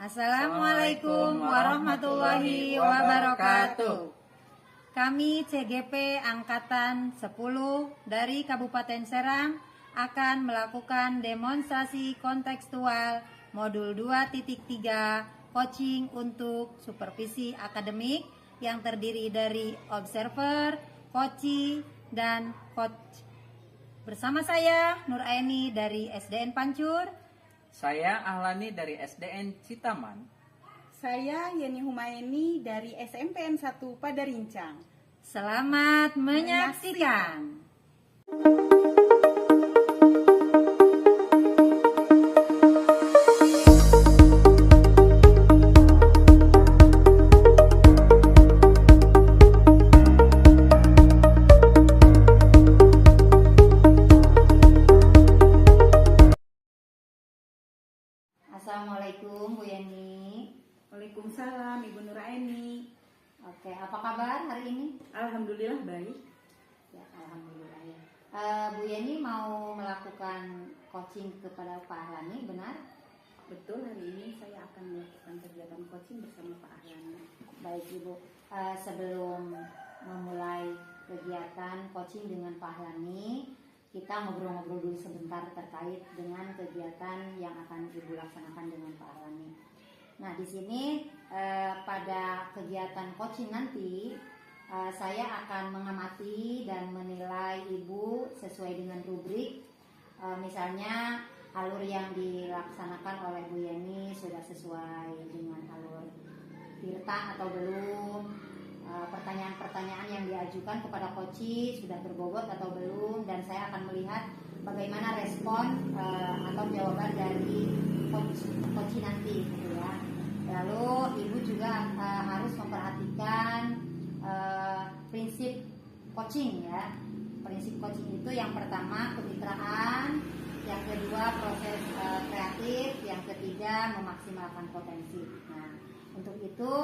Assalamualaikum warahmatullahi wabarakatuh. Kami CGP Angkatan 10 dari Kabupaten Serang akan melakukan demonstrasi kontekstual modul 2.3 coaching untuk supervisi akademik yang terdiri dari observer, coachee, dan coach. Bersama saya Nur Aini dari SDN Pancur. Saya Ahlani dari SDN Citaman. Saya Yeni Humayeni dari SMPN 1 Padarincang. Selamat menyaksikan. Assalamualaikum Bu Yeni. Waalaikumsalam Ibu Nuraini. Oke, apa kabar hari ini? Alhamdulillah baik. Ya, alhamdulillah ya. Bu Yeni mau melakukan coaching kepada Pak Ahlani, benar? Betul, hari ini saya akan melakukan kegiatan coaching bersama Pak Ahlani. Baik Ibu, sebelum memulai kegiatan coaching dengan Pak Ahlani, kita ngobrol-ngobrol dulu sebentar terkait dengan kegiatan yang akan Ibu laksanakan dengan Pak Ahlani. Nah, di sini pada kegiatan coaching nanti saya akan mengamati dan menilai Ibu sesuai dengan rubrik. Misalnya alur yang dilaksanakan oleh Bu Yeni sudah sesuai dengan alur Tirta atau belum. Pertanyaan-pertanyaan yang diajukan kepada coachee sudah berbobot atau belum, dan saya akan melihat bagaimana respon atau jawaban dari coachee nanti gitu ya. Lalu Ibu juga harus memperhatikan prinsip coaching ya. Prinsip coaching itu yang pertama kemitraan, yang kedua proses kreatif, yang ketiga memaksimalkan potensi. Nah, untuk itu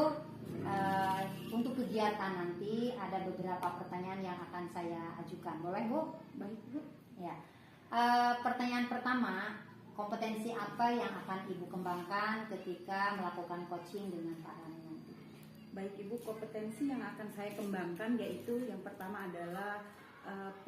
untuk kegiatan nanti ada beberapa pertanyaan yang akan saya ajukan. Boleh Bu? Baik Bu. Ya. Pertanyaan pertama, kompetensi apa yang akan Ibu kembangkan ketika melakukan coaching dengan Pak Ahlani nanti? Baik Ibu, kompetensi yang akan saya kembangkan yaitu yang pertama adalah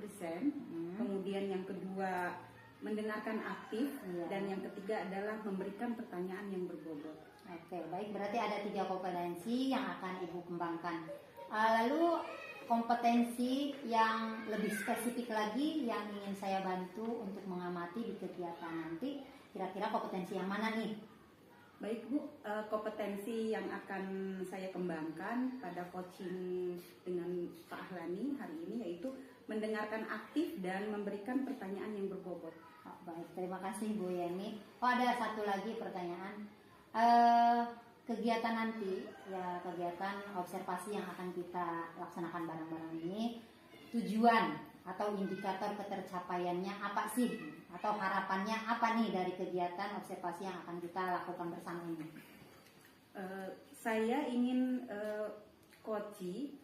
present, kemudian yang kedua mendengarkan aktif, dan yang ketiga adalah memberikan pertanyaan yang berbobot. Oke, baik, berarti ada 3 kompetensi yang akan Ibu kembangkan. Lalu kompetensi yang lebih spesifik lagi yang ingin saya bantu untuk mengamati di kegiatan nanti, kira-kira kompetensi yang mana nih? Baik Bu, kompetensi yang akan saya kembangkan pada coaching dengan Pak Ahlani hari ini yaitu mendengarkan aktif dan memberikan pertanyaan yang berbobot. Oh, baik, terima kasih Bu Yeni. Oh, ada satu lagi pertanyaan. Kegiatan nanti ya, kegiatan observasi yang akan kita laksanakan bareng-bareng ini, tujuan atau indikator ketercapaiannya apa sih, atau harapannya apa nih dari kegiatan observasi yang akan kita lakukan bersama ini? Saya ingin coachee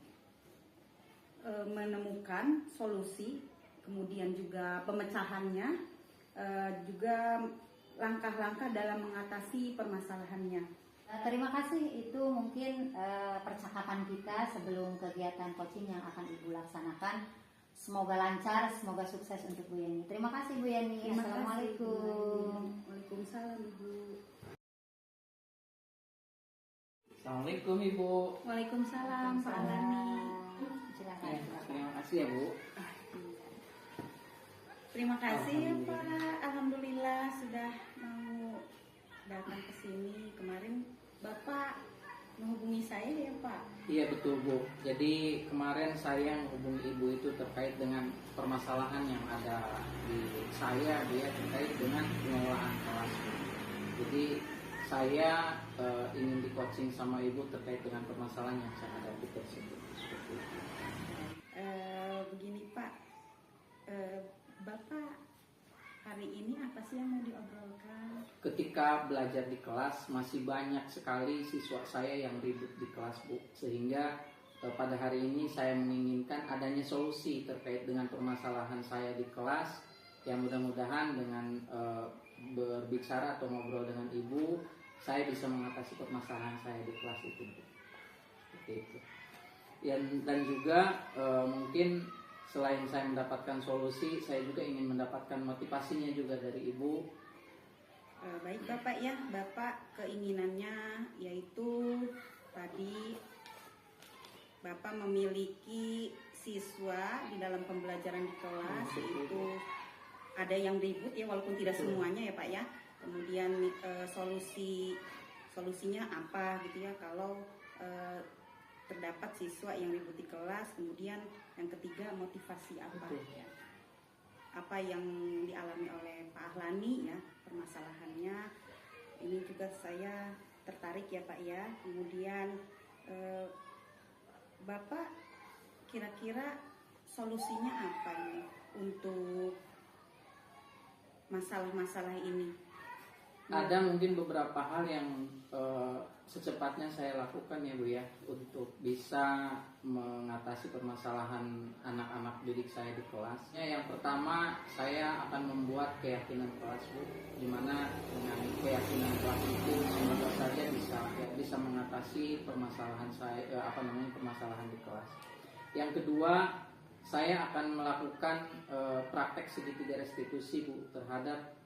menemukan solusi, kemudian juga pemecahannya, juga langkah-langkah dalam mengatasi permasalahannya. Terima kasih, itu mungkin percakapan kita sebelum kegiatan coaching yang akan Ibu laksanakan. Semoga lancar, semoga sukses untuk Bu Yeni. Terima kasih Bu Yeni. Assalamualaikum. Waalaikumsalam Ibu. Assalamualaikum Ibu. Waalaikumsalam Pak Ahlani. Silakan. Terima kasih ya Bu. Terima kasih ya Pak. Alhamdulillah sudah mau datang ke sini. Kemarin Bapak menghubungi saya ya Pak. Iya betul Bu. Jadi kemarin saya menghubungi Ibu itu terkait dengan permasalahan yang ada di saya, dia terkait dengan pengelolaan kelas. Jadi saya ingin di coaching sama Ibu terkait dengan permasalahan yang saya hadapi tersebut. Begini Pak, Bapak hari ini apa sih yang mau diobrolkan? Ketika belajar di kelas masih banyak sekali siswa saya yang ribut di kelas Bu, sehingga pada hari ini saya menginginkan adanya solusi terkait dengan permasalahan saya di kelas, yang mudah-mudahan dengan berbicara atau ngobrol dengan Ibu saya bisa mengatasi permasalahan saya di kelas itu, Bu. Seperti itu. Dan juga mungkin selain saya mendapatkan solusi, saya juga ingin mendapatkan motivasinya juga dari Ibu. Baik Bapak ya, Bapak keinginannya yaitu tadi Bapak memiliki siswa di dalam pembelajaran di kelas, yaitu ada yang ribut ya, walaupun tidak semuanya ya Pak ya. Kemudian solusinya apa gitu ya kalau terdapat siswa yang ribut di kelas. Kemudian yang ketiga, motivasi apa ya, apa yang dialami oleh Pak Ahlani ya permasalahannya. Ini juga saya tertarik ya Pak ya. Kemudian Bapak kira-kira solusinya apa ini untuk masalah-masalah ini? Ada mungkin beberapa hal yang secepatnya saya lakukan ya Bu ya, untuk bisa mengatasi permasalahan anak-anak didik saya di kelas. Yang pertama, saya akan membuat keyakinan kelas Bu, dimana dengan keyakinan kelas itu semoga saja bisa mengatasi permasalahan permasalahan di kelas. Yang kedua, saya akan melakukan praktek segitiga restitusi Bu terhadap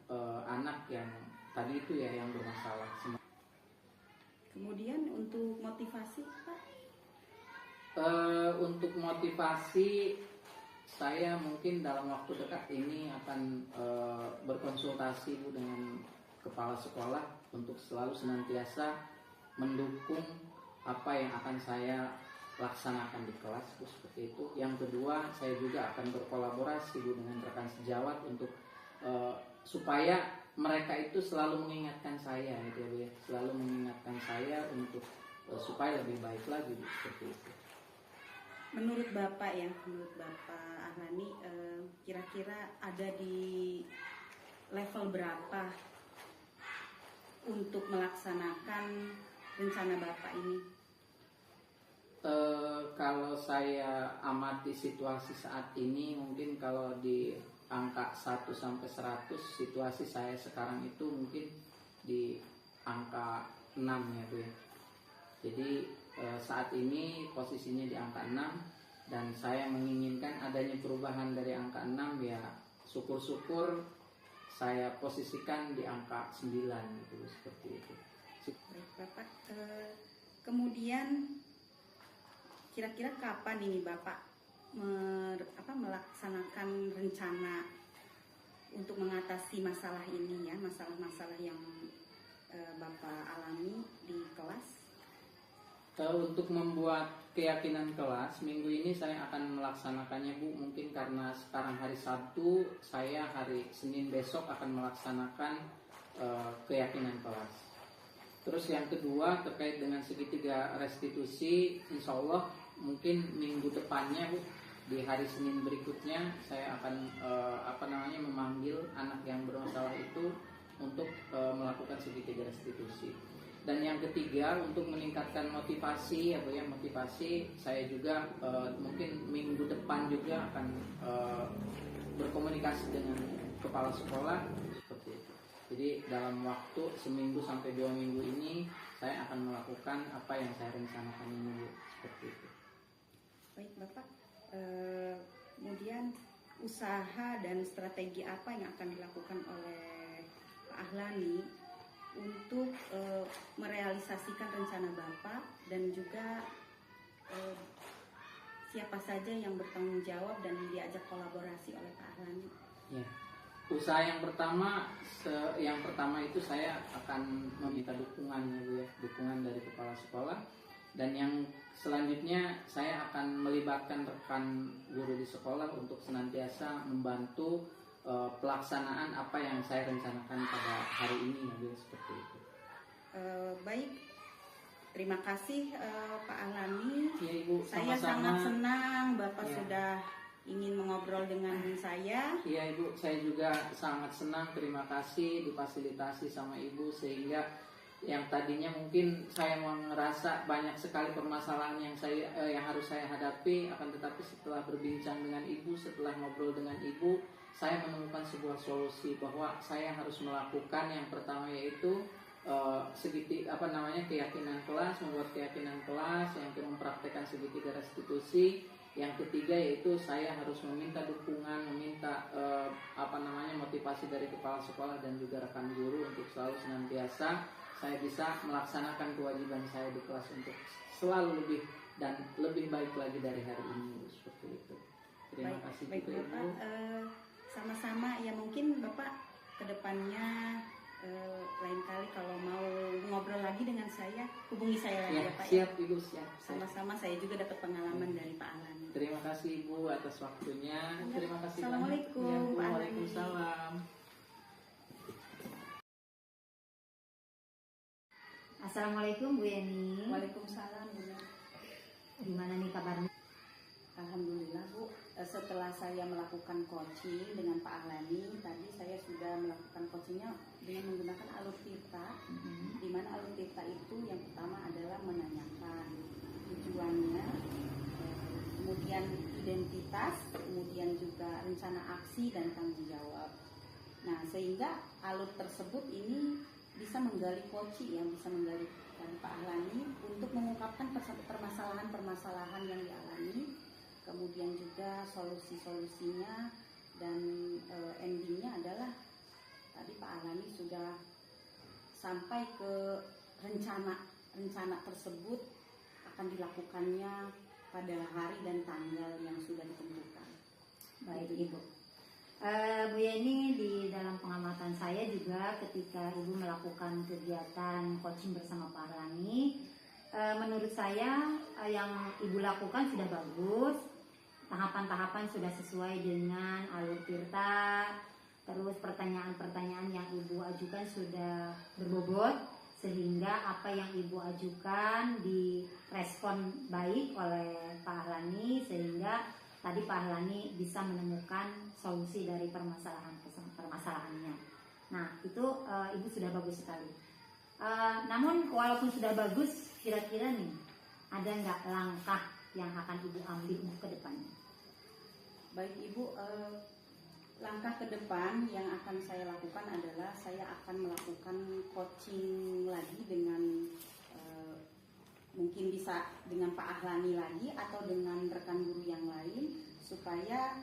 anak yang tadi itu ya yang bermasalah. Kemudian untuk motivasi Pak? Untuk motivasi, saya mungkin dalam waktu dekat ini akan berkonsultasi Bu dengan kepala sekolah untuk selalu senantiasa mendukung apa yang akan saya laksanakan di kelas Bu, seperti itu. Yang kedua, saya juga akan berkolaborasi Bu dengan rekan sejawat untuk supaya mereka itu selalu mengingatkan saya gitu ya, selalu mengingatkan saya untuk supaya lebih baik lagi Bu, seperti itu. Menurut Bapak ya, menurut Bapak Ahlani, kira-kira ada di level berapa untuk melaksanakan rencana Bapak ini? Kalau saya amati situasi saat ini, mungkin kalau di angka 1 sampai 100, situasi saya sekarang itu mungkin di angka 6 ya Bu ya. Jadi saat ini posisinya di angka 6, dan saya menginginkan adanya perubahan dari angka 6 ya, syukur-syukur saya posisikan di angka 9 gitu, seperti itu. Baik Bapak, kemudian kira-kira kapan ini Bapak melaksanakan rencana untuk mengatasi masalah ini ya, masalah-masalah yang Bapak alami di kelas? Untuk membuat keyakinan kelas, minggu ini saya akan melaksanakannya Bu. Mungkin karena sekarang hari Sabtu, saya hari Senin besok akan melaksanakan keyakinan kelas. Terus yang kedua terkait dengan segitiga restitusi, insya Allah mungkin minggu depannya Bu, di hari Senin berikutnya saya akan memanggil anak yang bermasalah itu untuk melakukan segitiga restitusi. Dan yang ketiga, untuk meningkatkan motivasi ya Bu ya, motivasi saya juga mungkin minggu depan juga akan berkomunikasi dengan kepala sekolah, seperti itu. Jadi dalam waktu seminggu sampai 2 minggu ini saya akan melakukan apa yang saya rencanakan ini Bu, seperti itu. Baik Bapak, kemudian usaha dan strategi apa yang akan dilakukan oleh Pak Ahlani untuk merealisasikan rencana Bapak, dan juga siapa saja yang bertanggung jawab dan diajak kolaborasi oleh Pak Ahlani? Ya. Usaha yang pertama itu saya akan meminta dukungan ya Bu ya, dukungan dari kepala sekolah. Dan yang selanjutnya saya akan melibatkan rekan guru di sekolah untuk senantiasa membantu pelaksanaan apa yang saya rencanakan pada hari ini ya Bu, seperti itu. Baik, terima kasih Pak Ahlani. Ya Ibu, saya sama-sama. sangat senang Bapak Ya. sudah ingin mengobrol dengan saya. Iya Ibu, saya juga sangat senang, terima kasih difasilitasi sama Ibu, sehingga yang tadinya mungkin saya merasa banyak sekali permasalahan yang harus saya hadapi, akan tetapi setelah berbincang dengan Ibu, setelah ngobrol dengan Ibu, saya menemukan sebuah solusi bahwa saya harus melakukan yang pertama, yaitu keyakinan kelas, membuat keyakinan kelas, yang kedua mempraktekkan segitiga restitusi, yang ketiga yaitu saya harus meminta dukungan, meminta motivasi dari kepala sekolah dan juga rekan guru untuk selalu senantiasa saya bisa melaksanakan kewajiban saya di kelas untuk selalu lebih dan lebih baik lagi dari hari ini, seperti itu. Terima kasih baik, juga Bapak. Ibu. Sama-sama ya, mungkin Bapak kedepannya lain kali kalau mau ngobrol lagi dengan saya, hubungi saya lagi Ya, ya Pak. siap Ibu, siap. Sama-sama, saya juga dapat pengalaman dari Pak Alani. Terima kasih Ibu atas waktunya. Ya, Terima kasih Assalamualaikum, banyak. Ya, Bu. Pak Alani. Waalaikumsalam. Assalamualaikum Bu Yeni. Waalaikumsalam Bu. Gimana nih kabarnya? Alhamdulillah Bu, setelah saya melakukan coaching dengan Pak Ahlani, tadi saya sudah melakukan coachingnya dengan menggunakan alur tirta, di mana alur tirta itu yang pertama adalah menanyakan tujuannya, kemudian identitas, kemudian juga rencana aksi dan tanggung jawab. Nah, sehingga alur tersebut ini bisa menggali coaching, yang bisa menggali dari Pak Ahlani untuk mengungkapkan permasalahan-permasalahan yang dialami, kemudian juga solusi-solusinya, dan endingnya adalah tadi Pak Ahlani sudah sampai ke rencana tersebut akan dilakukannya pada hari dan tanggal yang sudah ditentukan. Baik Ibu. Bu Yeni, di dalam pengamatan saya juga ketika Ibu melakukan kegiatan coaching bersama Pak Ahlani, menurut saya yang Ibu lakukan sudah bagus. Tahapan-tahapan sudah sesuai dengan alur tirta, terus pertanyaan-pertanyaan yang Ibu ajukan sudah berbobot, sehingga apa yang Ibu ajukan direspon baik oleh Pak Ahlani, sehingga tadi Pak Ahlani bisa menemukan solusi dari permasalahannya. Nah, itu Ibu sudah bagus sekali. Namun walaupun sudah bagus, kira-kira nih ada nggak langkah yang akan Ibu ambil untuk ke depannya? Baik Ibu, langkah ke depan yang akan saya lakukan adalah saya akan melakukan coaching lagi dengan mungkin bisa dengan Pak Ahlani lagi atau dengan rekan guru yang lain, supaya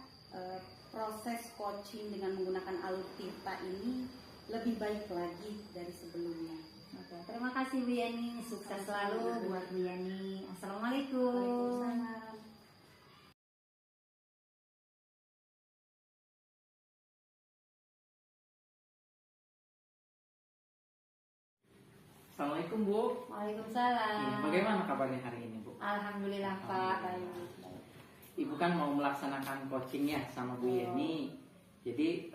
proses coaching dengan menggunakan alur tirta ini lebih baik lagi dari sebelumnya. Oke, terima kasih Bu Yani, sukses selalu buat Bu Yani. Assalamualaikum. Waalaikumsalam. Assalamualaikum Bu. Waalaikumsalam. Bagaimana kabarnya hari ini Bu? Alhamdulillah Pak, baik. Ibu kan mau melaksanakan coachingnya sama Bu Yeni. Jadi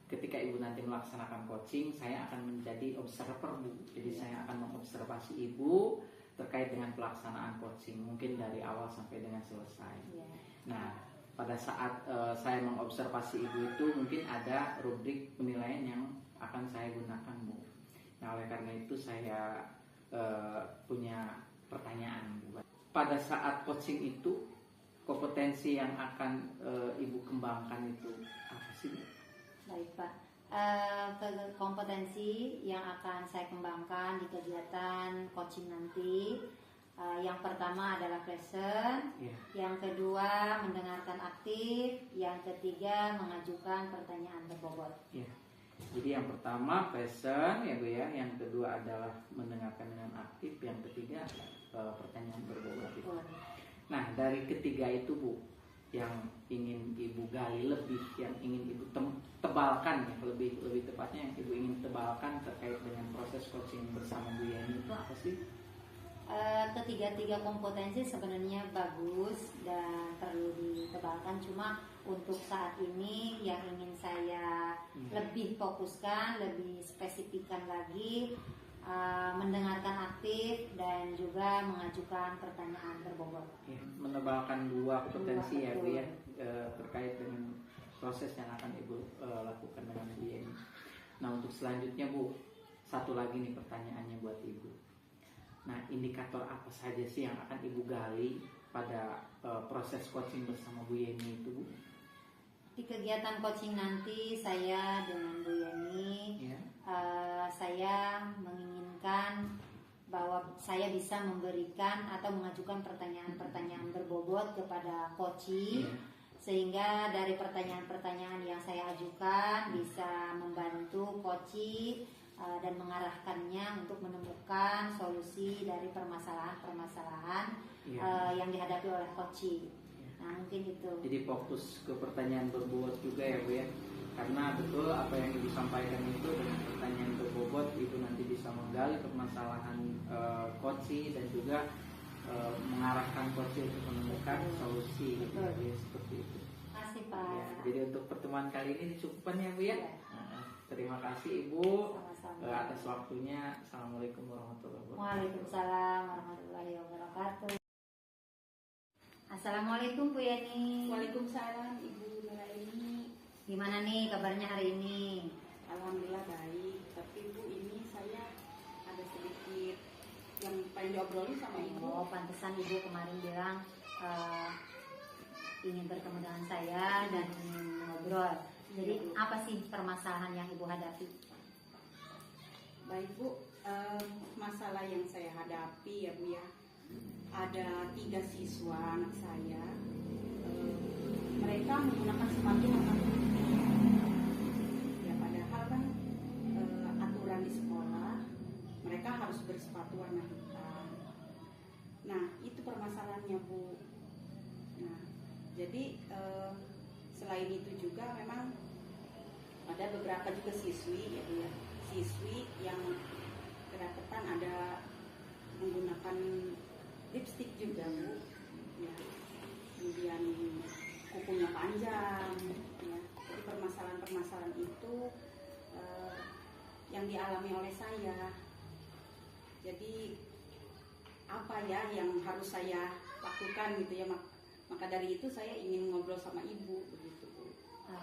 ketika Ibu nanti melaksanakan coaching, saya akan menjadi observer Bu. Jadi saya akan mengobservasi Ibu terkait dengan pelaksanaan coaching, mungkin dari awal sampai dengan selesai. Nah, pada saat saya mengobservasi Ibu itu mungkin ada rubrik penilaian yang akan saya gunakan Bu. Nah, oleh karena itu saya punya pertanyaan Bu. Pada saat coaching itu, kompetensi yang akan Ibu kembangkan itu apa sih Bu? Baik Pak, kompetensi yang akan saya kembangkan di kegiatan coaching nanti, yang pertama adalah present, yang kedua mendengarkan aktif, yang ketiga mengajukan pertanyaan berbobot. Jadi yang pertama present ya Bu ya, yang kedua adalah mendengarkan dengan aktif, yang ketiga pertanyaan berbobot. Nah, dari ketiga itu Bu, yang ingin Ibu gali lebih, yang ingin Ibu tebalkan ya, lebih tepatnya yang Ibu ingin tebalkan terkait dengan proses coaching bersama Bu Yani itu apa sih? Ketiga-tiga kompetensi sebenarnya bagus dan perlu ditebalkan, cuma untuk saat ini yang ingin saya lebih fokuskan, lebih spesifikkan lagi, mendengarkan aktif dan juga mengajukan pertanyaan berbobot. Menebalkan dua kompetensi ya Bu ya, terkait dengan proses yang akan Ibu lakukan dengan Bu Yani. Nah, untuk selanjutnya Bu, satu lagi nih pertanyaannya buat Ibu. Nah, indikator apa saja sih yang akan Ibu gali pada proses coaching bersama Bu Yani itu Bu? Di kegiatan coaching nanti saya dengan Bu Yani, saya saya menginginkan bahwa saya bisa memberikan atau mengajukan pertanyaan-pertanyaan berbobot kepada Koci, sehingga dari pertanyaan-pertanyaan yang saya ajukan bisa membantu Koci dan mengarahkannya untuk menemukan solusi dari permasalahan-permasalahan yang dihadapi oleh Koci. Nah, mungkin itu. Jadi fokus ke pertanyaan berbobot juga ya Bu ya. Karena betul apa yang Ibu sampaikan itu dengan pertanyaan berbobot itu nanti bisa menggali permasalahan Koci dan juga mengarahkan Koci untuk menemukan solusi gitu ya, seperti itu. Terima kasih Pak. Ya, jadi untuk pertemuan kali ini dicukupkan ya Bu ya. Terima kasih Ibu atas waktunya. Assalamualaikum warahmatullahi wabarakatuh. Waalaikumsalam warahmatullahi wabarakatuh. Assalamualaikum Bu Yani. Waalaikumsalam Ibu Nuraini. Gimana nih kabarnya hari ini? Alhamdulillah baik. Tapi Bu, ini saya ada sedikit yang pengen diobrolin sama Ibu. Oh, pantesan Ibu kemarin bilang ingin bertemu dengan saya dan ingin ngobrol. Jadi apa sih permasalahan yang Ibu hadapi? Baik Bu, masalah yang saya hadapi ya Bu ya, ada 3 siswa anak saya, mereka menggunakan sepatu warna putih. Ya padahal kan aturan di sekolah mereka harus bersepatu warna hitam. Nah itu permasalahannya Bu. Nah jadi selain itu juga memang ada beberapa juga siswi ya Bu ya, siswi yang kedapatan ada menggunakan lipstik juga Bu ya. Kemudian kukunya panjang ya. Jadi permasalahan-permasalahan itu yang dialami oleh saya. Jadi apa ya yang harus saya lakukan gitu ya, maka dari itu saya ingin ngobrol sama Ibu begitu Bu.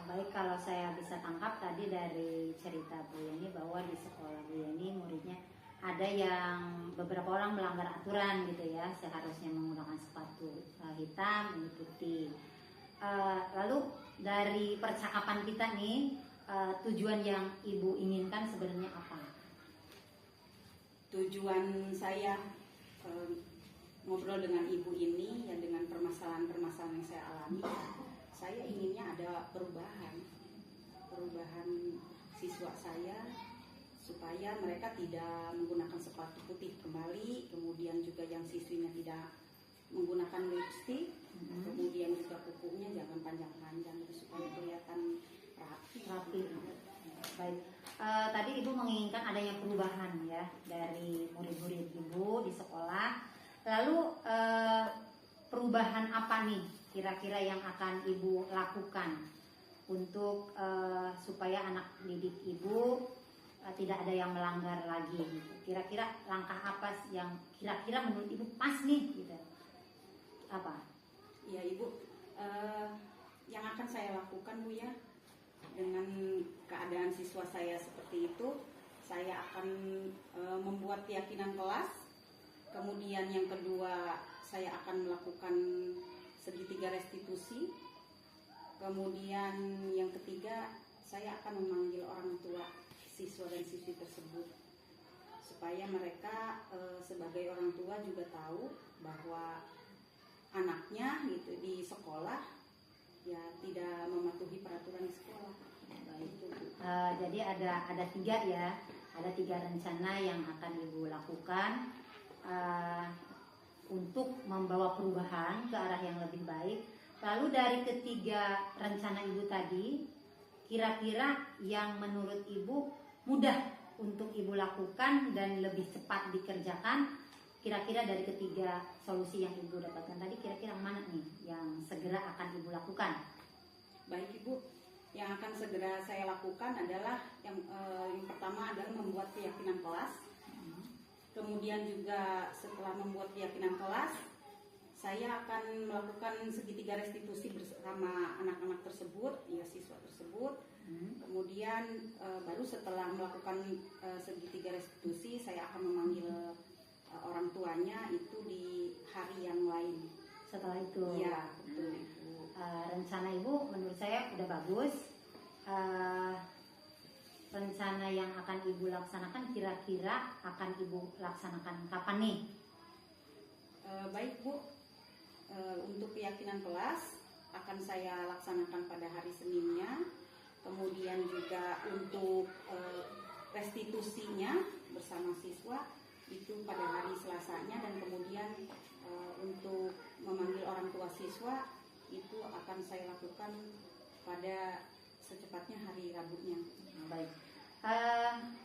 Baik, kalau saya bisa tangkap tadi dari cerita Bu Yani bahwa di sekolah Bu Yani muridnya ada yang beberapa orang melanggar aturan gitu ya, seharusnya menggunakan sepatu hitam ini putih. Lalu dari percakapan kita nih, tujuan yang Ibu inginkan sebenarnya apa? Tujuan saya ngobrol dengan Ibu ini ya, dengan permasalahan-permasalahan yang saya alami, saya inginnya ada perubahan siswa saya supaya mereka tidak menggunakan sepatu putih kembali, kemudian juga yang siswinya tidak menggunakan lipstik, kemudian juga kukunya jangan panjang-panjang supaya kelihatan rapi. Baik, tadi Ibu menginginkan adanya perubahan ya dari murid-murid Ibu di sekolah. Lalu perubahan apa nih kira-kira yang akan Ibu lakukan untuk supaya anak didik Ibu tidak ada yang melanggar lagi gitu. Kira-kira langkah apa yang kira-kira menurut Ibu pas nih gitu? Apa? Ya Ibu, yang akan saya lakukan Bu ya, dengan keadaan siswa saya seperti itu, saya akan membuat keyakinan kelas. Kemudian yang kedua, saya akan melakukan segitiga restitusi. Kemudian yang ketiga, saya akan memanggil orang tua siswa dan siswi tersebut supaya mereka sebagai orang tua juga tahu bahwa anaknya gitu di sekolah ya tidak mematuhi peraturan di sekolah. Baik. Jadi ada 3 ya, ada 3 rencana yang akan Ibu lakukan untuk membawa perubahan ke arah yang lebih baik. Lalu dari ketiga rencana Ibu tadi, kira-kira yang menurut Ibu mudah untuk Ibu lakukan dan lebih cepat dikerjakan, kira-kira dari ketiga solusi yang Ibu dapatkan tadi, kira-kira mana nih yang segera akan Ibu lakukan? Baik Ibu, yang akan segera saya lakukan adalah yang pertama adalah membuat keyakinan kelas. Kemudian juga setelah membuat keyakinan kelas, saya akan melakukan segitiga restitusi bersama anak-anak tersebut, ya siswa tersebut. Kemudian baru setelah melakukan segitiga restitusi, saya akan memanggil orang tuanya itu di hari yang lain. Setelah itu, ya betul Ibu. Rencana Ibu menurut saya udah bagus. rencana yang akan Ibu laksanakan kira-kira akan Ibu laksanakan kapan nih? Baik Bu, untuk keyakinan kelas akan saya laksanakan pada hari Seninnya. Kemudian juga untuk restitusinya bersama siswa itu pada hari Selasanya, dan kemudian untuk memanggil orang tua siswa itu akan saya lakukan pada secepatnya hari Rabunya. Baik,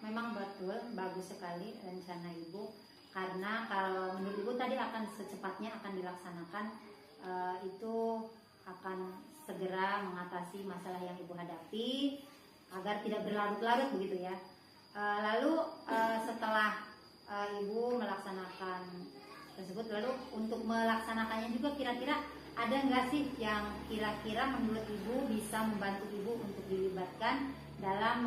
memang betul, bagus sekali rencana Ibu. Karena kalau menurut Ibu tadi akan secepatnya akan dilaksanakan, itu akan segera mengatasi masalah yang Ibu hadapi agar tidak berlarut-larut begitu ya. Lalu setelah Ibu melaksanakan tersebut, lalu untuk melaksanakannya juga kira-kira ada nggak sih yang kira-kira menurut Ibu bisa membantu Ibu untuk dilibatkan dalam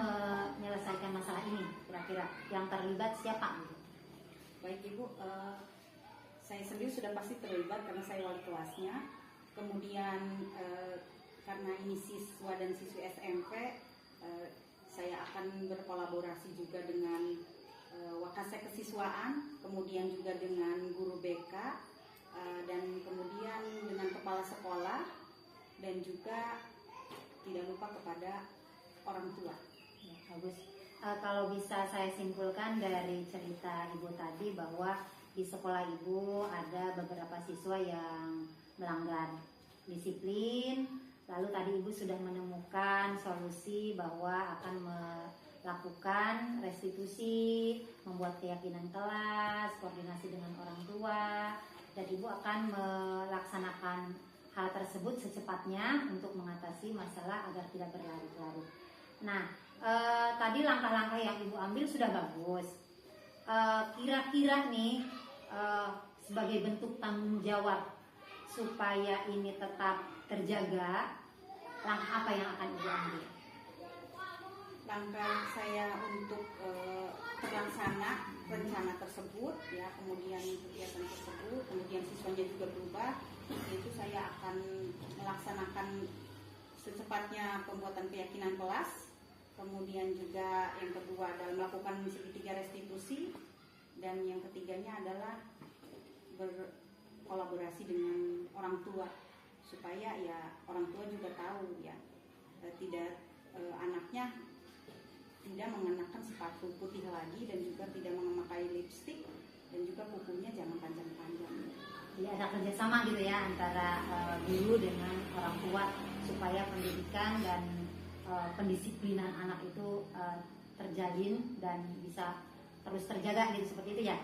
menyelesaikan masalah ini? Kira-kira yang terlibat siapa? Baik Ibu, saya sendiri sudah pasti terlibat karena saya wali kelasnya. Kemudian karena ini siswa dan siswi SMP, saya akan berkolaborasi juga dengan Wakasek Kesiswaan, kemudian juga dengan guru BK, dan kemudian dengan kepala sekolah, dan juga tidak lupa kepada orang tua. Ya, bagus. Kalau bisa saya simpulkan dari cerita Ibu tadi bahwa di sekolah Ibu ada beberapa siswa yang melanggar disiplin, lalu tadi Ibu sudah menemukan solusi bahwa akan melakukan restitusi, membuat keyakinan kelas, koordinasi dengan orang tua, dan Ibu akan melaksanakan hal tersebut secepatnya untuk mengatasi masalah agar tidak berlarut-larut. Nah, tadi langkah-langkah yang Ibu ambil sudah bagus. Kira-kira nih sebagai bentuk tanggung jawab supaya ini tetap terjaga, langkah apa yang akan Ibu ambil? Langkah saya untuk terlaksana rencana tersebut, ya, kemudian kegiatan tersebut, kemudian siswanya juga berubah, itu saya akan melaksanakan secepatnya pembuatan keyakinan kelas, kemudian juga yang kedua adalah melakukan segitiga restitusi, dan yang ketiganya adalah berkolaborasi dengan orang tua supaya ya orang tua juga tahu ya anaknya tidak mengenakan sepatu putih lagi, dan juga tidak memakai lipstik, dan juga kukunya jangan panjang-panjang. Jadi ada kerjasama gitu ya antara guru dengan orang tua supaya pendidikan dan pendisiplinan anak itu terjalin dan bisa terus terjaga gitu, seperti itu ya.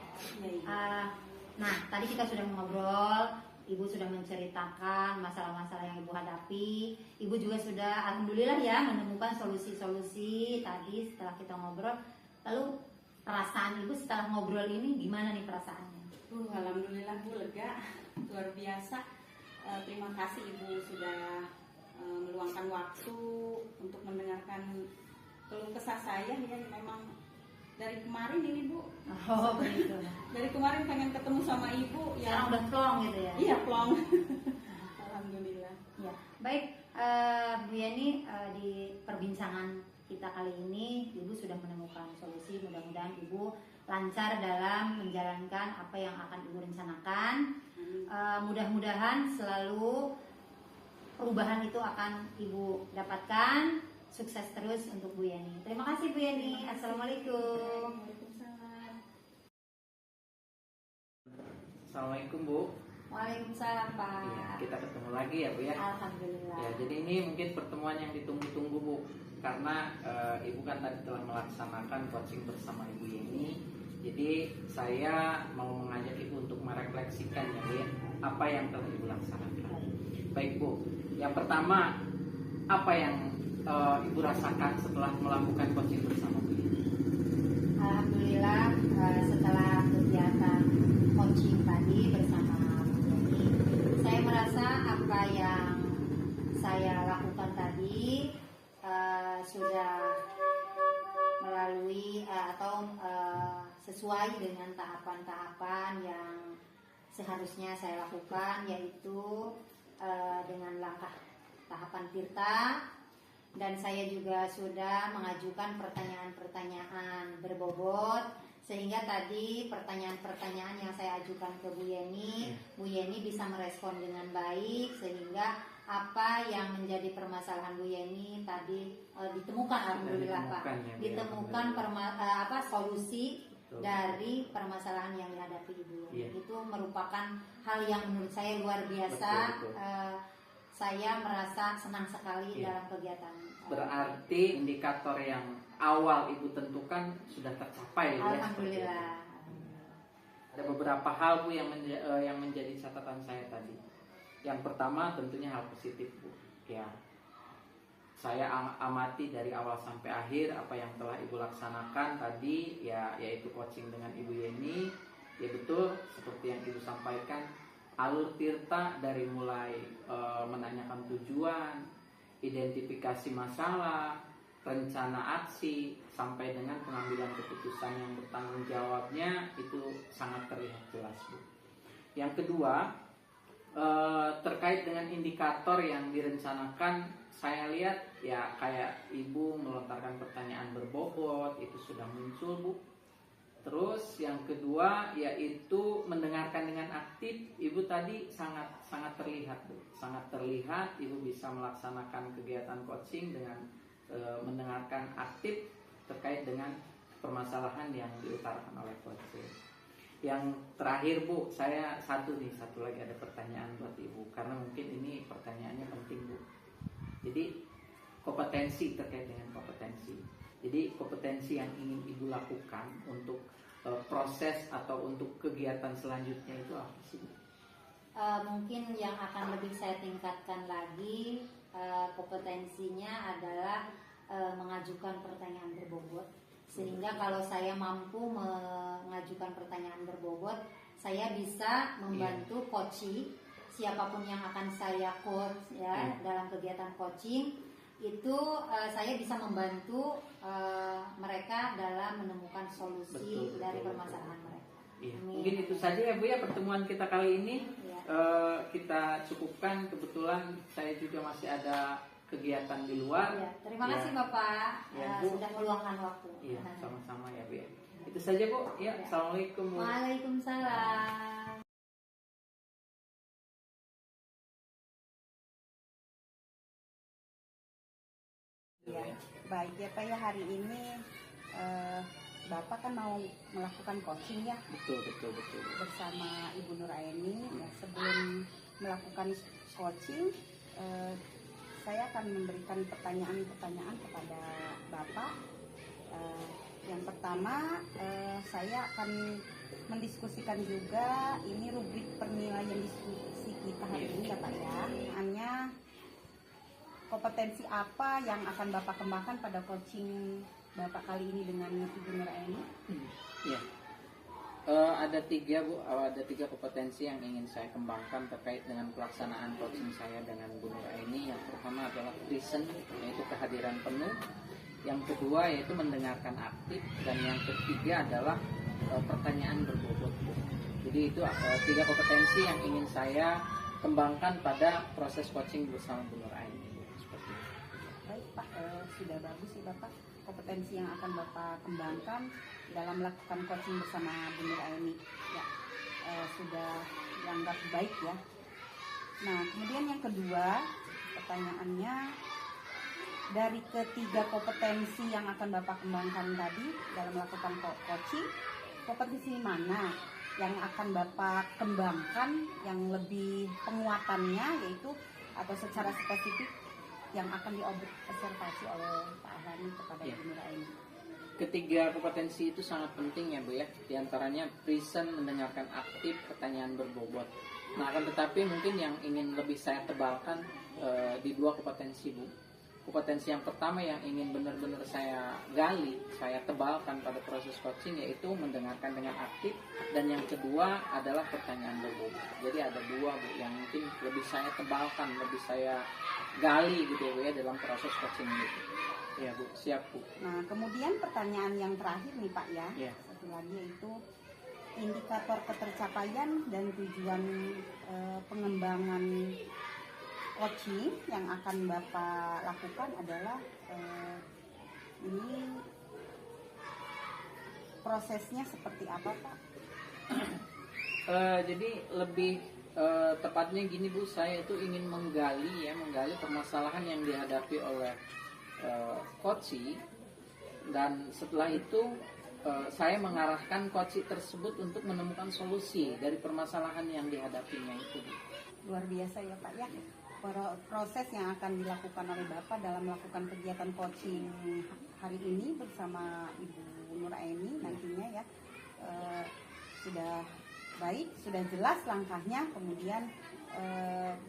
Nah, tadi kita sudah ngobrol, Ibu sudah menceritakan masalah-masalah yang Ibu hadapi. Ibu juga sudah alhamdulillah ya menemukan solusi-solusi tadi setelah kita ngobrol. Lalu perasaan Ibu setelah ngobrol ini gimana nih perasaannya? Alhamdulillah Bu, lega, luar biasa. Terima kasih Ibu sudah meluangkan waktu untuk mendengarkan keluh kesah saya. Ya, memang dari kemarin ini Bu. Oh begitu. Dari kemarin pengen ketemu sama Ibu. Ya. Sekarang udah plong gitu ya? Iya plong. Alhamdulillah. Ya, baik Bu Yani, di perbincangan kita kali ini Ibu sudah menemukan solusi. Mudah-mudahan Ibu lancar dalam menjalankan apa yang akan Ibu rencanakan. Mudah-mudahan selalu perubahan itu akan Ibu dapatkan. Sukses terus untuk Bu Yani. Terima kasih Bu Yani. Assalamualaikum. Waalaikumsalam. Assalamualaikum Bu. Waalaikumsalam Pak. Ya, kita ketemu lagi ya Bu ya. Alhamdulillah. Ya, jadi ini mungkin pertemuan yang ditunggu-tunggu Bu, karena Ibu kan tadi telah melaksanakan coaching bersama Ibu Yeni. Jadi saya mau mengajak Ibu untuk merefleksikan ya Bu ya, apa yang telah Ibu laksanakan. Baik Bu, yang pertama apa yang Ibu rasakan setelah melakukan coaching bersama Bu Yeni? Alhamdulillah, setelah kegiatan coaching tadi bersama Bu Yani, saya merasa apa yang saya lakukan tadi sudah melalui atau sesuai dengan tahapan-tahapan yang seharusnya saya lakukan, yaitu dengan langkah tahapan tirta, dan saya juga sudah mengajukan pertanyaan-pertanyaan berbobot, sehingga tadi pertanyaan-pertanyaan yang saya ajukan ke Bu Yeni bisa merespon dengan baik, sehingga apa yang menjadi permasalahan Bu Yeni tadi ditemukan, alhamdulillah Pak, ditemukan solusi dari permasalahan yang dihadapi Ibu Yeni. Itu merupakan hal yang menurut saya luar biasa. Betul. Saya merasa senang sekali dalam kegiatan. Berarti indikator yang awal Ibu tentukan sudah tercapai. Alhamdulillah. Ada beberapa hal Bu yang menjadi catatan saya tadi. Yang pertama tentunya hal positif Bu. Ya, saya amati dari awal sampai akhir apa yang telah Ibu laksanakan tadi, yaitu coaching dengan Ibu Yeni. Ya betul seperti yang Ibu sampaikan, alur tirta dari mulai menanyakan tujuan, identifikasi masalah, rencana aksi, sampai dengan pengambilan keputusan yang bertanggung jawabnya itu sangat terlihat jelas Bu. Yang kedua, terkait dengan indikator yang direncanakan, saya lihat ya kayak Ibu melontarkan pertanyaan berbobot itu sudah muncul Bu. Terus yang kedua yaitu mendengarkan dengan aktif. Ibu tadi sangat terlihat Bu, sangat terlihat Ibu bisa melaksanakan kegiatan coaching dengan mendengarkan aktif terkait dengan permasalahan yang diutarakan oleh coaching. Yang terakhir Bu, saya satu lagi ada pertanyaan buat Ibu, karena mungkin ini pertanyaannya penting Bu. Jadi kompetensi, terkait dengan kompetensi. Jadi kompetensi yang ingin Ibu lakukan untuk proses atau untuk kegiatan selanjutnya itu apa sih? Mungkin yang akan lebih saya tingkatkan lagi kompetensinya adalah mengajukan pertanyaan berbobot. Sehingga kalau saya mampu mengajukan pertanyaan berbobot, saya bisa membantu coaching, siapapun yang akan saya coach dalam kegiatan coaching. Itu saya bisa membantu mereka dalam menemukan solusi dari permasalahan mereka. Mungkin itu saja ya Bu ya pertemuan kita kali ini. Kita cukupkan, kebetulan saya juga masih ada kegiatan di luar. Terima kasih Bapak sudah meluangkan waktu. Sama-sama ya Bu ya. Itu saja Bu. Assalamualaikum. Waalaikumsalam. Baik ya Pak ya, hari ini Bapak kan mau melakukan coaching ya. Betul. Bersama Ibu Nuraini. Sebelum melakukan coaching, saya akan memberikan pertanyaan-pertanyaan kepada Bapak. Yang pertama, saya akan mendiskusikan juga ini rubrik penilaian diskusi kita hari ini ya Pak ya. Hanya kompetensi apa yang akan Bapak kembangkan pada coaching Bapak kali ini dengan Ibu Nuraini? Ada tiga Bu, ada tiga kompetensi yang ingin saya kembangkan terkait dengan pelaksanaan coaching saya dengan Bu Nuraini. Yang pertama adalah present, yaitu kehadiran penuh. Yang kedua yaitu mendengarkan aktif, dan yang ketiga adalah pertanyaan berbobot Bu. Jadi itu tiga kompetensi yang ingin saya kembangkan pada proses coaching bersama Bu Nuraini. Baik Pak, sudah bagus sih Bapak kompetensi yang akan Bapak kembangkan dalam melakukan coaching bersama Bu Nuraini. Sudah dianggap baik ya. Nah, kemudian yang kedua pertanyaannya, dari ketiga kompetensi yang akan Bapak kembangkan tadi dalam melakukan coaching, kompetensi mana yang akan Bapak kembangkan yang lebih penguatannya, yaitu atau secara spesifik yang akan diobservasi oleh Pak Ahlani kepada Ibu Nuraini? Ketiga kompetensi itu sangat penting ya Bu ya. Di antaranya present, mendengarkan aktif, pertanyaan berbobot. Nah, akan tetapi mungkin yang ingin lebih saya tebalkan di dua kompetensi Bu. Kompetensi yang pertama yang ingin benar-benar saya gali, saya tebalkan pada proses coaching, yaitu mendengarkan dengan aktif, dan yang kedua adalah pertanyaan berbobot. Jadi ada dua Bu yang mungkin lebih saya tebalkan, lebih saya gali gitu ya dalam proses coaching itu. Ya Bu, siap Bu. Nah, kemudian pertanyaan yang terakhir nih Pak ya. Satu lagi yaitu indikator ketercapaian dan tujuan pengembangan coaching yang akan Bapak lakukan adalah ini prosesnya seperti apa, Pak? Jadi lebih tepatnya gini Bu, saya itu ingin menggali permasalahan yang dihadapi oleh coach, dan setelah itu saya mengarahkan coach tersebut untuk menemukan solusi dari permasalahan yang dihadapinya itu Bu. Luar biasa ya Pak ya. Proses yang akan dilakukan oleh Bapak dalam melakukan kegiatan coaching hari ini bersama Ibu Nuraini nantinya ya sudah baik, sudah jelas langkahnya. Kemudian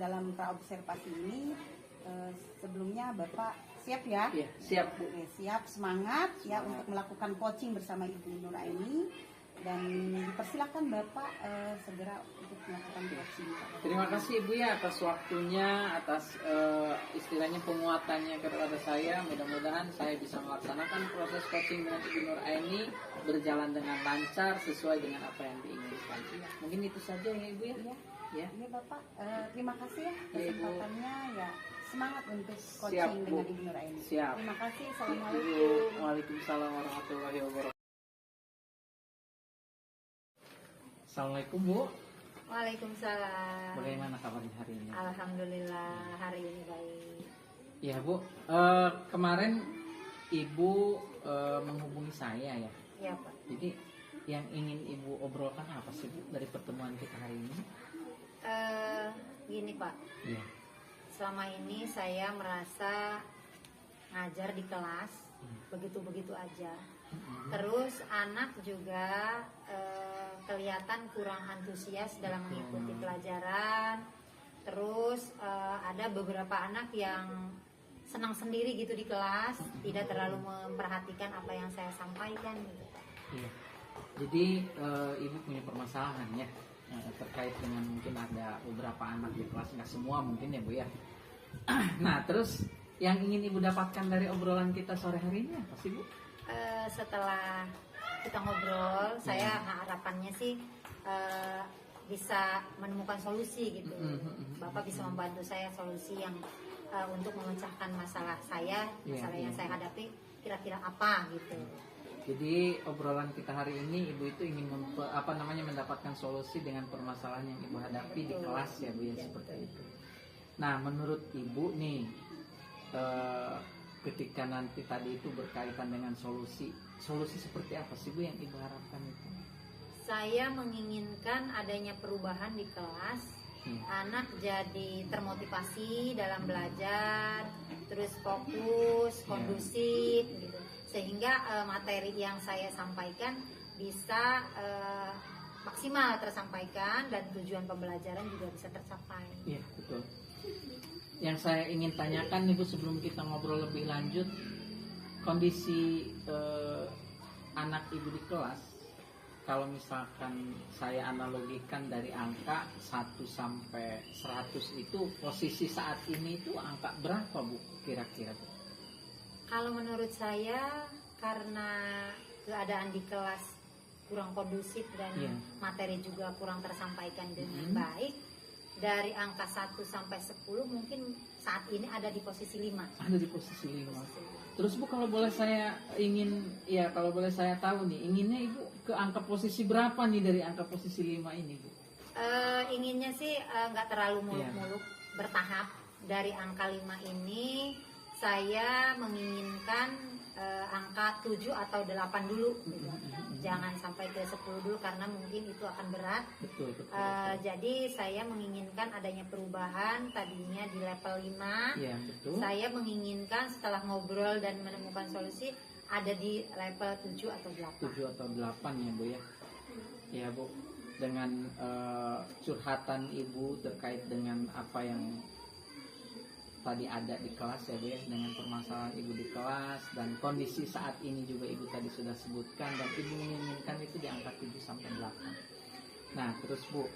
dalam praobservasi ini sebelumnya Bapak siap ya? Iya, siap Bu. Oke, siap, semangat ya untuk melakukan coaching bersama Ibu Nuraini, dan dipersilakan Bapak segera untuk melakukan coaching. Terima kasih Ibu ya atas waktunya, atas istilahnya penguatannya kepada saya. Mudah-mudahan saya bisa melaksanakan proses coaching dengan Ibu Nuraini berjalan dengan lancar sesuai dengan apa yang diinginkan. Mungkin itu saja ya Ibu ya. Ya, ya Bapak. Terima kasih ya Ya, Ibu. kesempatannya ya. Semangat untuk Siap, coaching Bu. dengan Ibu Nuraini. Siap. Terima kasih. Ibu. Assalamualaikum. Waalaikumsalam warahmatullahi wabarakatuh. Assalamualaikum Bu. Waalaikumsalam. Bagaimana kabarnya hari ini? Alhamdulillah hari ini baik. Ya Bu, kemarin Ibu menghubungi saya ya. Ya Pak. Jadi yang ingin Ibu obrolkan apa sih Bu dari pertemuan kita hari ini? Gini Pak, Iya. selama ini saya merasa ngajar di kelas begitu-begitu aja. Terus anak juga kelihatan kurang antusias dalam mengikuti pelajaran. Terus ada beberapa anak yang senang sendiri gitu di kelas, tidak terlalu memperhatikan apa yang saya sampaikan gitu. Iya. Jadi Ibu punya permasalahan ya terkait dengan mungkin ada beberapa anak di kelas, nggak semua mungkin ya Bu ya. Nah terus yang ingin Ibu dapatkan dari obrolan kita sore hari ini apa sih Bu? Setelah kita ngobrol, saya harapannya sih bisa menemukan solusi gitu. Bapak bisa membantu saya solusi yang untuk memecahkan masalah saya, masalah yang saya hadapi kira-kira apa gitu. Jadi obrolan kita hari ini Ibu itu ingin mendapatkan solusi dengan permasalahan yang Ibu hadapi di kelas ya Bu ya, seperti itu. Nah menurut Ibu nih ketika nanti tadi itu berkaitan dengan solusi seperti apa sih Bu yang Ibu harapkan itu? Saya menginginkan adanya perubahan di kelas, anak jadi termotivasi dalam belajar, terus fokus, kondusif gitu, sehingga materi yang saya sampaikan bisa maksimal tersampaikan dan tujuan pembelajaran juga bisa tercapai. Iya betul. Yang saya ingin tanyakan Ibu sebelum kita ngobrol lebih lanjut, kondisi anak Ibu di kelas, kalau misalkan saya analogikan dari angka 1 sampai 100 itu posisi saat ini itu angka berapa Bu kira-kira Bu? Kalau menurut saya karena keadaan di kelas kurang kondusif dan materi juga kurang tersampaikan dengan baik, dari angka 1 sampai 10 mungkin saat ini ada di posisi 5. Ada di posisi 5. Terus Bu kalau boleh saya tahu nih, inginnya Ibu ke angka posisi berapa nih dari angka posisi 5 ini Bu? Inginnya sih nggak terlalu muluk-muluk, bertahap. Dari angka 5 ini saya menginginkan angka 7 atau 8 dulu gitu. Jangan sampai ke 10 dulu karena mungkin itu akan berat. Betul. Jadi saya menginginkan adanya perubahan tadinya di level 5. Iya, betul. Saya menginginkan setelah ngobrol dan menemukan solusi ada di level 7 atau 8. 7 atau 8 ya Bu ya. Ya Bu, dengan curhatan Ibu terkait dengan apa yang tadi ada di kelas ya Bu ya, dengan permasalahan Ibu di kelas dan kondisi saat ini juga Ibu tadi sudah sebutkan, dan Ibu menginginkan itu di angka 7 sampai 8. Nah terus Bu,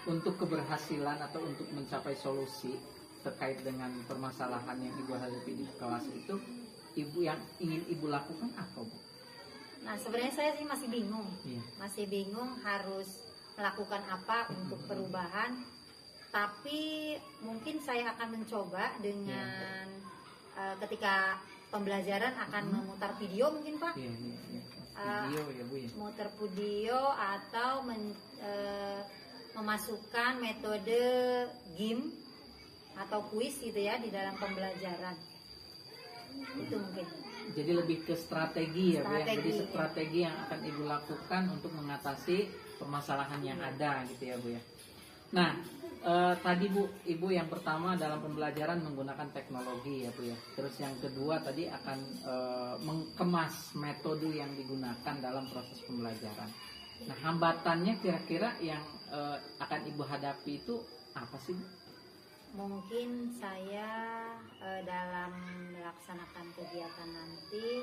untuk keberhasilan atau untuk mencapai solusi terkait dengan permasalahan yang Ibu hadapi di kelas itu, Ibu yang ingin Ibu lakukan apa Bu? Nah sebenarnya saya sih masih bingung, Iya. masih bingung harus melakukan apa untuk perubahan. tapi mungkin saya akan mencoba dengan ketika pembelajaran akan memutar video mungkin Pak. Iya, iya, iya. Video ya Bu ya. Muter video atau memasukkan metode game atau kuis gitu ya di dalam pembelajaran. Itu mungkin. Jadi lebih ke strategi ya Bu ya. Jadi Strategi, strategi yang akan Ibu lakukan untuk mengatasi permasalahan yang ada gitu ya Bu ya. Nah, tadi Bu, Ibu yang pertama dalam pembelajaran menggunakan teknologi ya Bu ya. Terus yang kedua tadi akan mengemas metode yang digunakan dalam proses pembelajaran. Nah, hambatannya kira-kira yang akan Ibu hadapi itu apa sih Bu? Mungkin saya dalam melaksanakan kegiatan nanti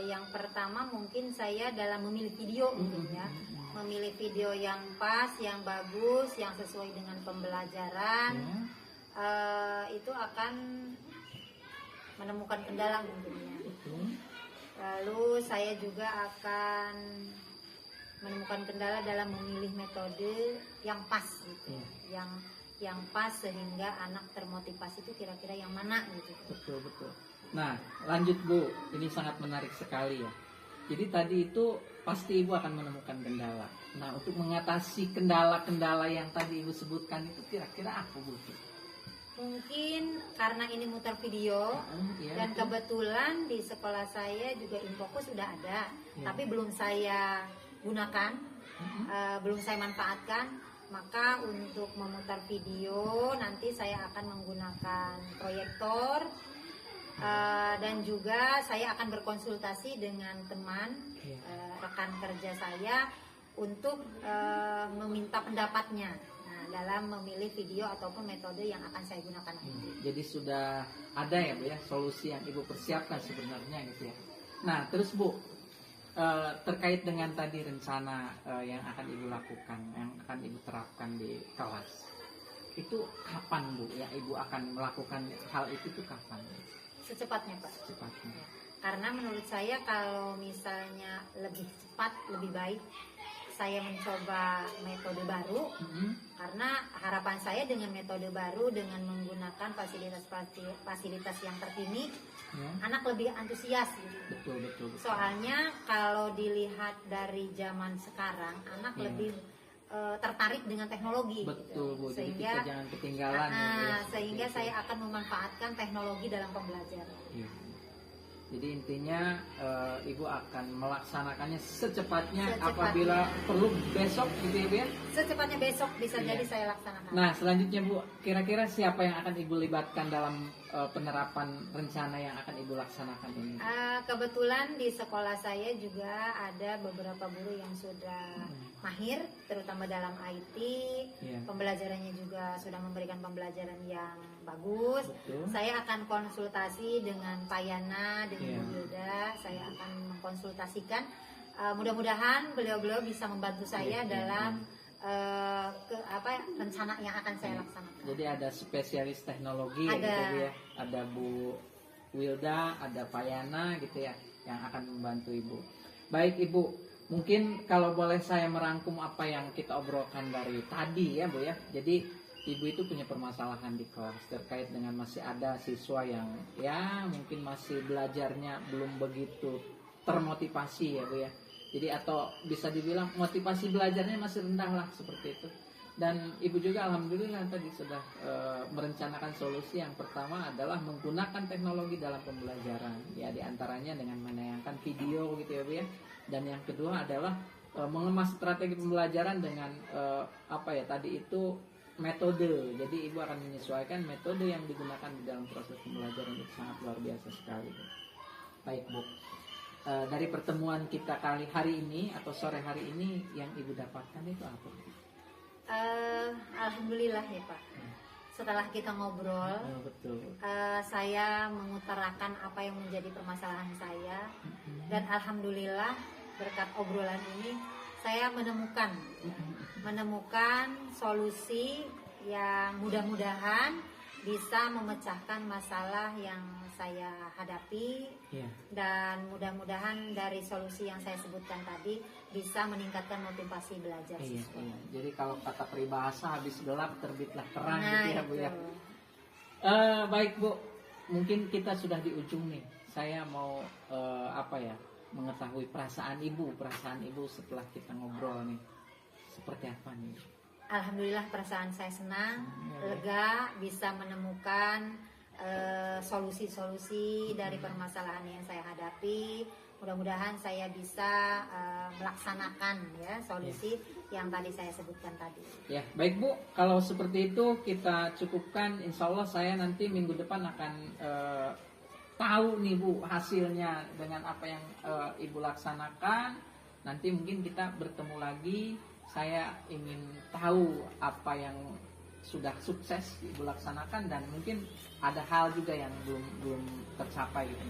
yang pertama mungkin saya dalam memilih video mungkin ya. Memilih video yang pas, yang bagus, yang sesuai dengan pembelajaran. Itu akan menemukan kendala mungkin ya. Lalu saya juga akan menemukan kendala dalam memilih metode yang pas gitu. Yang pas sehingga anak termotivasi itu kira-kira yang mana gitu. Betul, betul. Nah, lanjut Bu, ini sangat menarik sekali ya. Jadi tadi itu pasti Ibu akan menemukan kendala. Nah, untuk mengatasi kendala-kendala yang tadi Ibu sebutkan itu kira-kira apa Bu? Mungkin karena ini muter video dan kebetulan di sekolah saya juga Infokus sudah ada, tapi belum saya gunakan, belum saya manfaatkan. Maka untuk memutar video nanti saya akan menggunakan proyektor dan juga saya akan berkonsultasi dengan teman rekan kerja saya untuk meminta pendapatnya dalam memilih video ataupun metode yang akan saya gunakan nanti. Jadi sudah ada ya Bu ya solusi yang Ibu persiapkan sebenarnya gitu ya. Nah terus Bu, terkait dengan tadi rencana yang akan Ibu lakukan, yang akan Ibu terapkan di kelas, itu kapan Bu ya Ibu akan melakukan hal itu tuh kapan? Secepatnya Pak. Secepatnya. Karena menurut saya kalau misalnya lebih cepat lebih baik saya mencoba metode baru, karena harapan saya dengan metode baru dengan menggunakan fasilitas yang terkini, anak lebih antusias gitu. Betul, betul, betul. Soalnya kalau dilihat dari zaman sekarang anak lebih tertarik dengan teknologi. Betul Bu, Sehingga jadi kita jangan ketinggalan sehingga saya akan memanfaatkan teknologi dalam pembelajaran. Iya. Jadi intinya Ibu akan melaksanakannya secepatnya apabila perlu besok gitu ya Bu ya? Secepatnya besok bisa jadi saya laksanakan. Nah selanjutnya Bu, kira-kira siapa yang akan Ibu libatkan dalam penerapan rencana yang akan Ibu laksanakan ini? Kebetulan di sekolah saya juga ada beberapa guru yang sudah mahir, terutama dalam IT. Pembelajarannya juga sudah memberikan pembelajaran yang bagus. Betul. Saya akan konsultasi dengan Pak Yana, dengan Bu Hilda. Saya akan mengkonsultasikan. Mudah-mudahan beliau-beliau bisa membantu saya dalam rencana yang akan saya laksanakan. Jadi ada spesialis teknologi gitu ya, ada Bu Wilda, ada Pak Yana gitu ya, yang akan membantu Ibu. Baik Ibu, mungkin kalau boleh saya merangkum apa yang kita obrolkan dari tadi ya Bu ya. Jadi Ibu itu punya permasalahan di kelas terkait dengan masih ada siswa yang ya mungkin masih belajarnya belum begitu termotivasi ya Bu ya. Jadi atau bisa dibilang motivasi belajarnya masih rendah lah seperti itu. Dan Ibu juga alhamdulillah tadi sudah merencanakan solusi. Yang pertama adalah menggunakan teknologi dalam pembelajaran. Ya diantaranya dengan menayangkan video gitu ya Bu ya. Dan yang kedua adalah mengemas strategi pembelajaran dengan tadi itu metode. Jadi Ibu akan menyesuaikan metode yang digunakan di dalam proses pembelajaran. Itu sangat luar biasa sekali Bu. Baik Bu, dari pertemuan kita hari ini atau sore hari ini yang Ibu dapatkan itu apa? Alhamdulillah ya Pak. Setelah kita ngobrol, saya mengutarakan apa yang menjadi permasalahan saya, dan alhamdulillah berkat obrolan ini saya menemukan solusi yang mudah-mudahan bisa memecahkan masalah yang saya hadapi, Iya. dan mudah-mudahan dari solusi yang saya sebutkan tadi bisa meningkatkan motivasi belajar Iya, siswa. iya. Jadi kalau kata peribahasa habis gelap terbitlah terang Nah, gitu ya Bu ya. itu. Baik Bu, mungkin kita sudah di ujung nih. Saya mau mengetahui perasaan ibu setelah kita ngobrol nih. Seperti apa nih? Alhamdulillah perasaan saya senang, Ya. lega, bisa menemukan solusi-solusi dari permasalahan yang saya hadapi. Mudah-mudahan saya bisa melaksanakan ya solusi yang tadi saya sebutkan tadi. Ya, baik Bu. Kalau seperti itu kita cukupkan. Insya Allah saya nanti minggu depan akan tahu nih Bu hasilnya dengan apa yang Ibu laksanakan. Nanti mungkin kita bertemu lagi. Saya ingin tahu apa yang sudah sukses Ibu laksanakan dan mungkin ada hal juga yang belum tercapai gitu.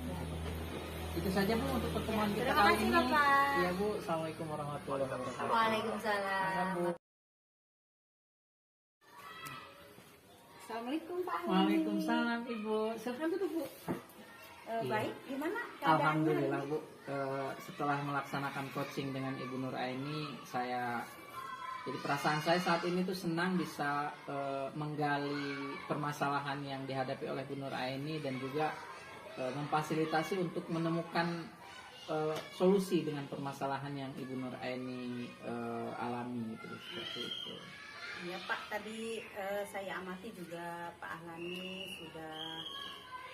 Itu saja Bu untuk pertemuan kita Terima kali kasih, ini. Bapak. Iya Bu, Assalamualaikum warahmatullahi wabarakatuh. Waalaikumsalam. Salam, Bu. Assalamualaikum Pak Ahli. Waalaikumsalam Ibu. Silakan duduk Bu. Baik, gimana keadaannya? Alhamdulillah Bu. Setelah melaksanakan coaching dengan Ibu Nur Aini, jadi perasaan saya saat ini tuh senang bisa menggali permasalahan yang dihadapi oleh Bu Nur Aini dan juga memfasilitasi untuk menemukan solusi dengan permasalahan yang Ibu Nur Aini alami gitu, seperti itu. Ya Pak, tadi saya amati juga Pak Ahlani sudah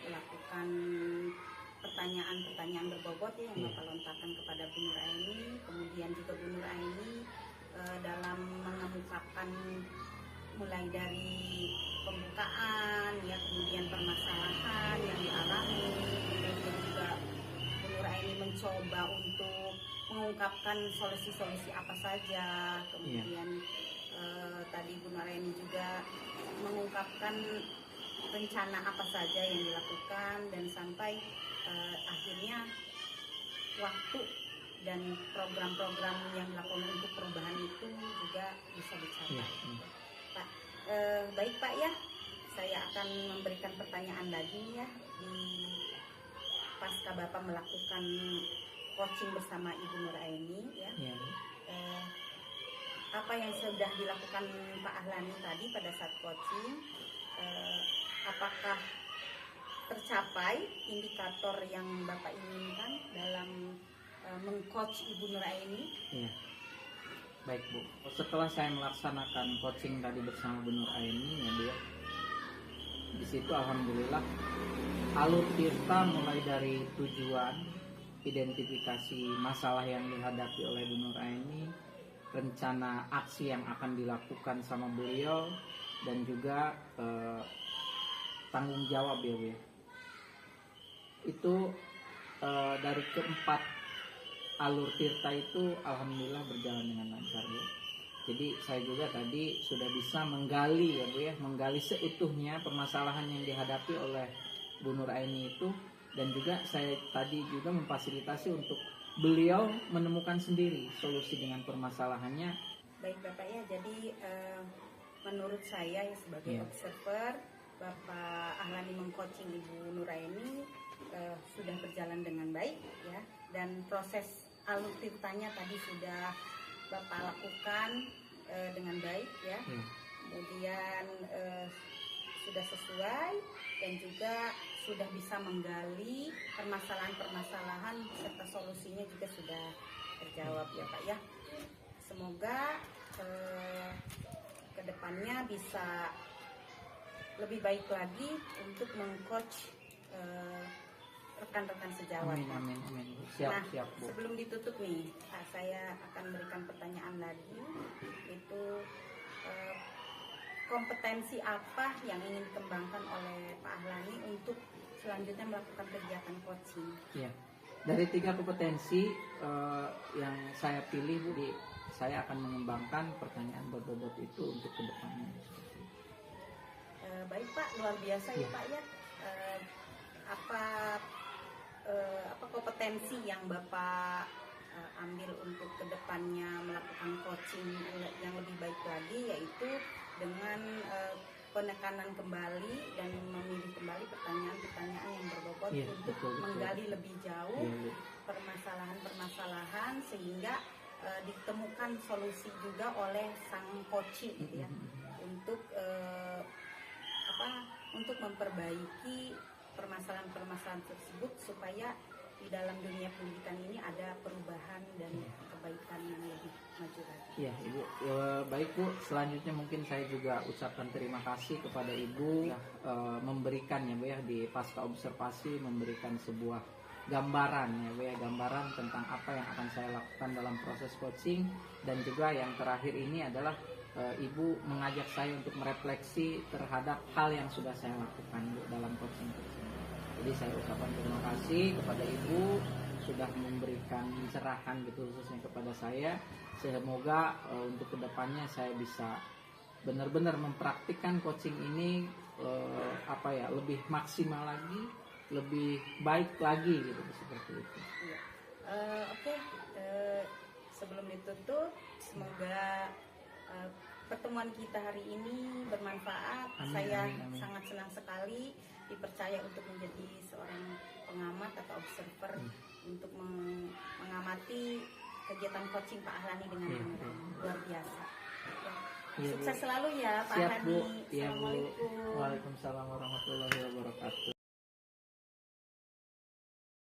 melakukan pertanyaan-pertanyaan berbobot ya yang Bapak lontarkan kepada Bu Nur Aini. Kemudian juga Bu Nur Aini dalam mengemukakan mulai dari pembukaan ya, kemudian permasalahan yang dialami, kemudian juga Bu Nur Aini mencoba untuk mengungkapkan solusi-solusi apa saja, kemudian tadi Bu Nur Aini juga mengungkapkan rencana apa saja yang dilakukan dan sampai akhirnya waktu dan program-program yang dilakukan untuk perubahan itu juga bisa dicapai. Pak, baik Pak ya, saya akan memberikan pertanyaan lagi ya di pasca Bapak melakukan coaching bersama Ibu Nur Aini ya. Apa yang sudah dilakukan Pak Ahlani tadi pada saat coaching, apakah tercapai indikator yang Bapak inginkan dalam mengcoach Ibu Nur Aini? Iya. Baik Bu, setelah saya melaksanakan coaching tadi bersama Bu Nur Aini ya Bu ya, di situ alhamdulillah alur tirta mulai dari tujuan, identifikasi masalah yang dihadapi oleh Bu Nur Aini, rencana aksi yang akan dilakukan sama beliau, dan juga tanggung jawab ya Bu ya. Itu dari keempat alur tirta itu alhamdulillah berjalan dengan lancar Bu. Jadi saya juga tadi sudah bisa menggali ya Bu ya, menggali seutuhnya permasalahan yang dihadapi oleh Bu Nur Aini itu, dan juga saya tadi juga memfasilitasi untuk beliau menemukan sendiri solusi dengan permasalahannya. Baik Bapak ya, jadi menurut saya ya sebagai observer, Bapak Ahlani mengcoaching Ibu Nur Aini sudah berjalan dengan baik ya, dan proses alur tirtanya tadi sudah Bapak lakukan dengan baik ya. Kemudian sudah sesuai dan juga sudah bisa menggali permasalahan-permasalahan serta solusinya juga sudah terjawab ya Pak ya. Semoga kedepannya bisa lebih baik lagi untuk mengcoach rekan-rekan sejawat. Amin. Siap Bu. Sebelum ditutup nih, saya akan berikan pertanyaan lagi, itu kompetensi apa yang ingin dikembangkan oleh Pak Ahlani untuk selanjutnya melakukan kegiatan coaching? Ya, dari 3 kompetensi yang saya pilih Bu, saya akan mengembangkan pertanyaan berbobot itu untuk kedepannya. Baik Pak, luar biasa ya Pak ya. Apa kompetensi yang Bapak ambil untuk kedepannya melakukan coaching yang lebih baik lagi, yaitu dengan penekanan kembali dan memilih kembali pertanyaan-pertanyaan yang berbobot Iya, untuk betul. menggali lebih jauh Iya, Bu. permasalahan-permasalahan sehingga ditemukan solusi juga oleh sang coaching gitu ya untuk untuk memperbaiki permasalahan-permasalahan tersebut supaya di dalam dunia pendidikan ini ada perubahan dan kebaikan yang lebih maju lagi. Ya, Ibu. Baik, Bu. Selanjutnya mungkin saya juga ucapkan terima kasih kepada Ibu memberikan ya, Bu ya, di pasca observasi memberikan sebuah gambaran ya, Bu ya, gambaran tentang apa yang akan saya lakukan dalam proses coaching, dan juga yang terakhir ini adalah Ibu mengajak saya untuk merefleksi terhadap hal yang sudah saya lakukan, Bu, dalam coaching tersebut. Jadi saya ucapkan terima kasih kepada Ibu sudah memberikan pencerahan gitu khususnya kepada saya. Semoga untuk kedepannya saya bisa benar-benar mempraktikkan coaching ini lebih maksimal lagi, lebih baik lagi gitu, seperti itu. Iya. Oke. Sebelum ditutup, semoga pertemuan kita hari ini bermanfaat. Amin, Saya amin, amin. sangat senang sekali dipercaya untuk menjadi seorang pengamat atau observer untuk mengamati kegiatan coaching Pak Ahlani dengan Iya, benar luar biasa. Ya. Iya, Bu. Sukses selalu ya Pak Siap, Bu. Ahlani. Iya, Bu. Assalamualaikum. Waalaikumsalam warahmatullahi wabarakatuh.